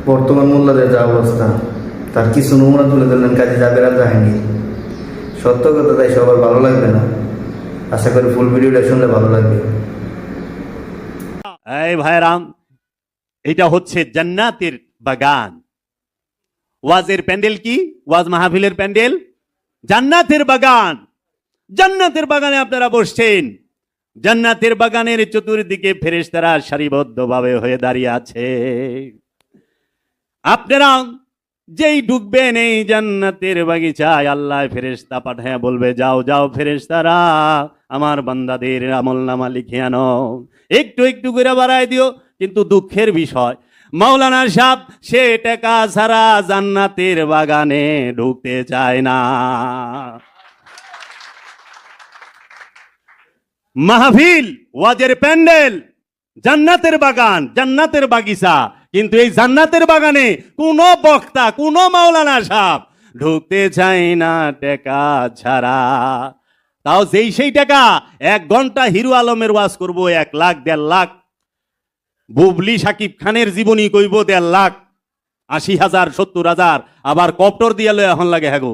বর্তমান মোল্লাদের যা অবস্থা, তার কিছু নমুনা তুলে ধরলেন কাজী জাবের আল জাহাঙ্গীর। সত্য কথা তাই সবার ভালো লাগবে না, আশা করি ফুল ভিডিওটা শুনলে ভালো লাগবে। এই ভাইরাম, এটা হচ্ছে জান্নাতের বাগান। ওয়াজের প্যান্ডেল কি? ওয়াজ মাহফিলের প্যান্ডেল জান্নাতের বাগান। জান্নাতের বাগানে আপনারা বসছেন। জান্নাতের বাগানের চতুর্দিকে ফেরেশতারা সারিবদ্ধভাবে হয়ে দাঁড়িয়ে আছে। আপনারা যেই ঢুকবেন এই জান্নাতের বাগিচায়, আল্লাহ ফেরেশতা পাঠায় বলবে, যাও যাও ফেরেশতারা, আমার বান্দাদের আমলনামা লিখে আনো, একটু একটু করে বাড়ায় দিও। কিন্তু দুঃখের বিষয়, মাওলানা সাহেব সে টাকা ছাড়া জান্নাতের বাগানে ঢুকতে চায় না। মাহফিল, ওয়াজের প্যান্ডেল, জান্নাতের বাগান, জান্নাতের বাগিচা, কিন্তু এই জান্নাতের বাগানে কোন বক্তা, কোন মাওলানা সাহেব ঢুকতে চায় না টাকা ছাড়া। তাও সেই টাকা 1 ঘন্টা হিরো আলমের ওয়াজ করব 1 লাখ 1.5 লাখ, বুবলি সাকিব খানের জীবনী কইব 1.5 লাখ, 80,000 70,000, আবার কপ্টর দিয়ে এখন লাগে হ্যাগো।